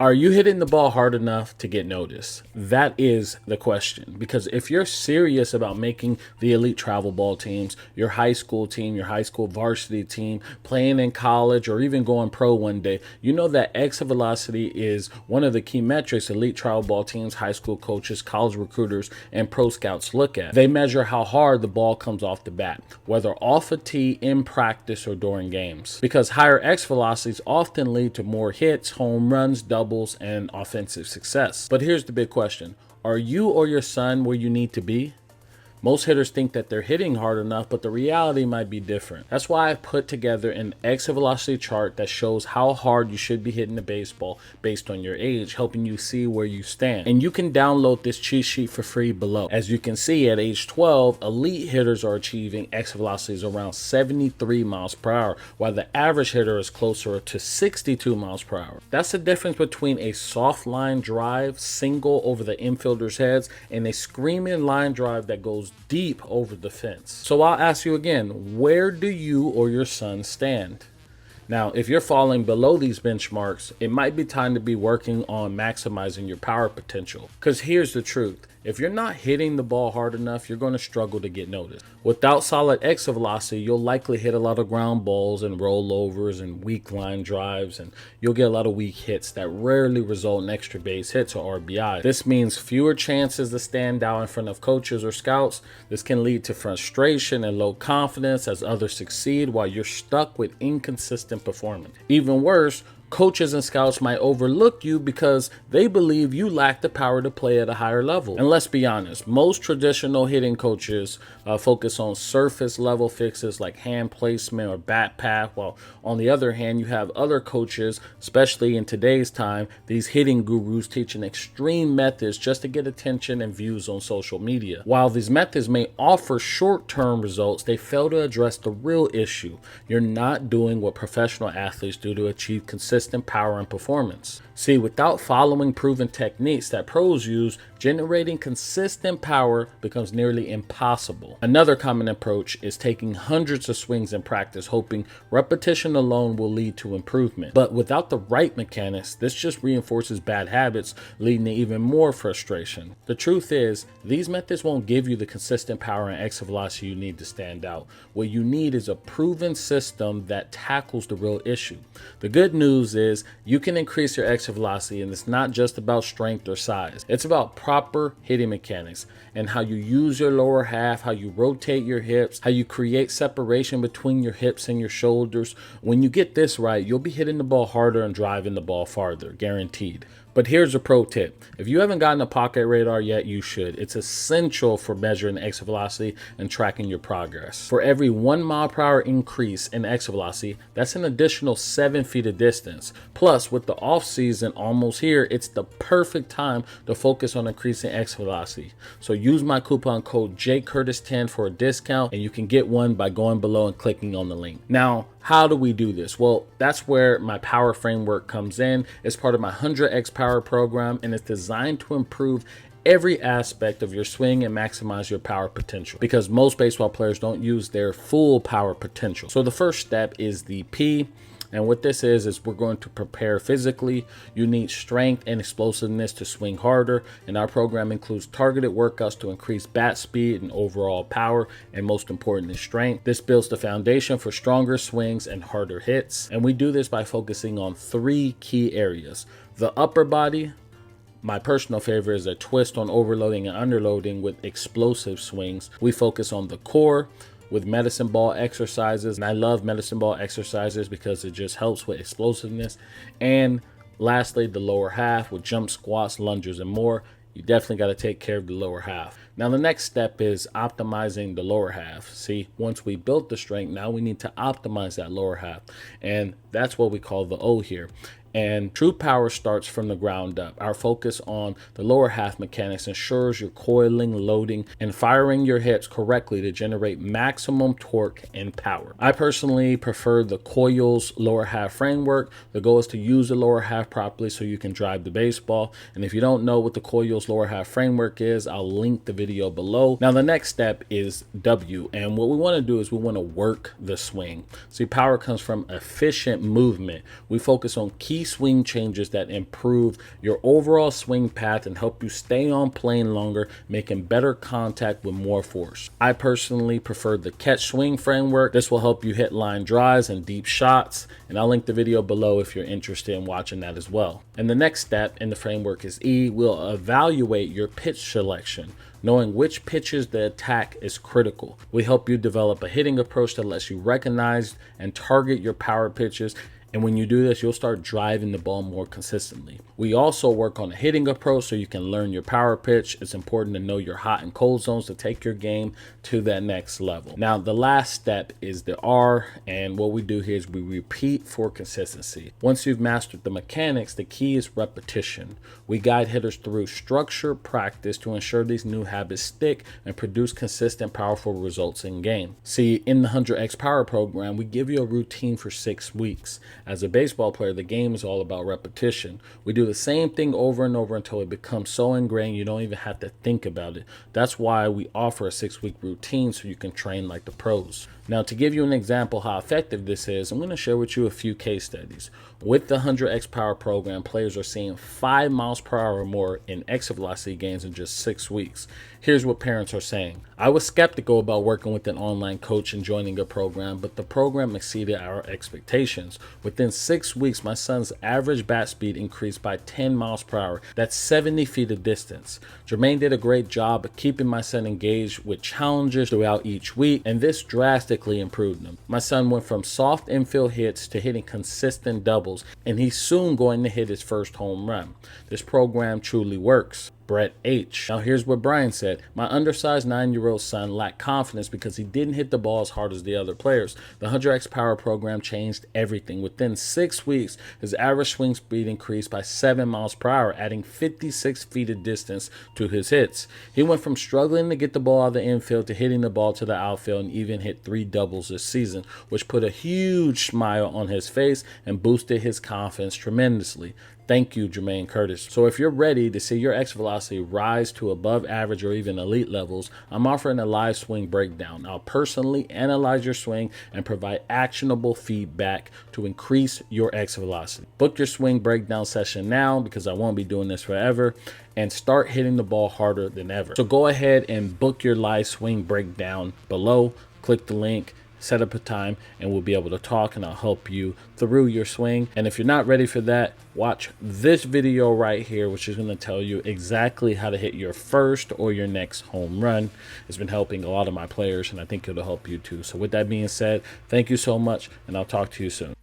Are you hitting the ball hard enough to get noticed? That is the question. Because if you're serious about making the elite travel ball teams, your high school team, your high school varsity team, playing in college, or even going pro one day, you know that exit velocity is one of the key metrics elite travel ball teams, high school coaches, college recruiters, and pro scouts look at. They measure how hard the ball comes off the bat, whether off a tee, in practice, or during games. Because higher exit velocities often lead to more hits, home runs, doubles, and offensive success. But here's the big question. Are you or your son where you need to be? Most hitters think that they're hitting hard enough, but the reality might be different. That's why I've put together an exit velocity chart that shows how hard you should be hitting the baseball based on your age, helping you see where you stand. And you can download this cheat sheet for free below. As you can see, at age 12, elite hitters are achieving exit velocities around 73 miles per hour, while the average hitter is closer to 62 miles per hour. That's the difference between a soft line drive single over the infielders' heads and a screaming line drive that goes deep over the fence. So I'll ask you again, where do you or your son stand? Now, if you're falling below these benchmarks, it might be time to be working on maximizing your power potential. Because here's the truth. If you're not hitting the ball hard enough, you're going to struggle to get noticed. Without solid exit velocity, you'll likely hit a lot of ground balls and rollovers and weak line drives, and you'll get a lot of weak hits that rarely result in extra base hits or RBI. This means fewer chances to stand out in front of coaches or scouts. This can lead to frustration and low confidence as others succeed while you're stuck with inconsistent performance. Even worse, coaches and scouts might overlook you because they believe you lack the power to play at a higher level. And let's be honest, most traditional hitting coaches focus on surface level fixes like hand placement or bat path, while on the other hand, you have other coaches, especially in today's time, these hitting gurus teaching extreme methods just to get attention and views on social media. While these methods may offer short-term results, they fail to address the real issue. You're not doing what professional athletes do to achieve consistent power and performance. See, without following proven techniques that pros use, generating consistent power becomes nearly impossible. Another common approach is taking hundreds of swings in practice, hoping repetition alone will lead to improvement. But without the right mechanics, this just reinforces bad habits, leading to even more frustration. The truth is, these methods won't give you the consistent power and exit velocity you need to stand out. What you need is a proven system that tackles the real issue. The good news is you can increase your exit velocity, and it's not just about strength or size. It's about proper hitting mechanics and how you use your lower half, how you rotate your hips, how you create separation between your hips and your shoulders. When you get this right, you'll be hitting the ball harder and driving the ball farther, guaranteed. But here's a pro tip. If you haven't gotten a pocket radar yet, you should. It's essential for measuring exit velocity and tracking your progress. For every 1 mile per hour increase in exit velocity, that's an additional 7 feet of distance. Plus, with the off season almost here, it's the perfect time to focus on increasing exit velocity. So use my coupon code JCurtis10 for a discount, and you can get one by going below and clicking on the link. Now, how do we do this? Well, that's where my power framework comes in. It's part of my 100x power program, and it's designed to improve every aspect of your swing and maximize your power potential, because most baseball players don't use their full power potential. So the first step is the P. And what this is we're going to prepare physically. You need strength and explosiveness to swing harder. And our program includes targeted workouts to increase bat speed and overall power, and most importantly, strength. This builds the foundation for stronger swings and harder hits. And we do this by focusing on 3 key areas: the upper body. My personal favorite is a twist on overloading and underloading with explosive swings. We focus on the core with medicine ball exercises, and I love medicine ball exercises because it just helps with explosiveness. And lastly, the lower half with jump squats, lunges, and more. You definitely got to take care of the lower half. Now, the next step is optimizing the lower half. See, once we built the strength, now we need to optimize that lower half. And that's what we call the O here. And true power starts from the ground up. Our focus on the lower half mechanics ensures you're coiling, loading, and firing your hips correctly to generate maximum torque and power. I personally prefer the coils lower half framework. The goal is to use the lower half properly so you can drive the baseball. And if you don't know what the coils lower half framework is, I'll link the video below. Now, the next step is W. And what we want to do is we want to work the swing. See, power comes from efficient movement. We focus on key key swing changes that improve your overall swing path and help you stay on plane longer, making better contact with more force. I personally prefer the catch swing framework. This will help you hit line drives and deep shots, and I'll link the video below if you're interested in watching that as well. And the next step in the framework is E. We'll evaluate your pitch selection. Knowing which pitches to attack is critical. We help you develop a hitting approach that lets you recognize and target your power pitches. And when you do this, you'll start driving the ball more consistently. We also work on a hitting approach so you can learn your power pitch. It's important to know your hot and cold zones to take your game to that next level. Now, the last step is the R, and what we do here is we repeat for consistency. Once you've mastered the mechanics, the key is repetition. We guide hitters through structured practice to ensure these new habits stick and produce consistent, powerful results in game. See, in the 100X Power Program, we give you a routine for 6 weeks. As a baseball player, the game is all about repetition. We do the same thing over and over until it becomes so ingrained you don't even have to think about it. That's why we offer a 6-week routine so you can train like the pros. Now, to give you an example how effective this is, I'm going to share with you a few case studies. With the 100X Power Program, players are seeing 5 miles per hour or more in exit velocity gains in just 6 weeks. Here's what parents are saying. I was skeptical about working with an online coach and joining a program, but the program exceeded our expectations. Within 6 weeks, my son's average bat speed increased by 10 miles per hour. That's 70 feet of distance. Jermaine did a great job of keeping my son engaged with challenges throughout each week, and this drastically improved him. My son went from soft infield hits to hitting consistent doubles, and he's soon going to hit his first home run. This program truly works. Brett H. Now here's what Brian said. My undersized 9-year-old son lacked confidence because he didn't hit the ball as hard as the other players. The 100X Power Program changed everything. Within 6 weeks, his average swing speed increased by 7 miles per hour, adding 56 feet of distance to his hits. He went from struggling to get the ball out of the infield to hitting the ball to the outfield, and even hit 3 doubles this season, which put a huge smile on his face and boosted his confidence tremendously. Thank you, Jermaine Curtis. So if you're ready to see your exit velocity rise to above average or even elite levels, I'm offering a live swing breakdown. I'll personally analyze your swing and provide actionable feedback to increase your exit velocity. Book your swing breakdown session now, because I won't be doing this forever, and start hitting the ball harder than ever. So go ahead and book your live swing breakdown below. Click the link, set up a time, and we'll be able to talk, and I'll help you through your swing. And if you're not ready for that, watch this video right here, which is going to tell you exactly how to hit your first or your next home run. It's been helping a lot of my players, and I think it'll help you too. So with that being said, thank you so much, and I'll talk to you soon.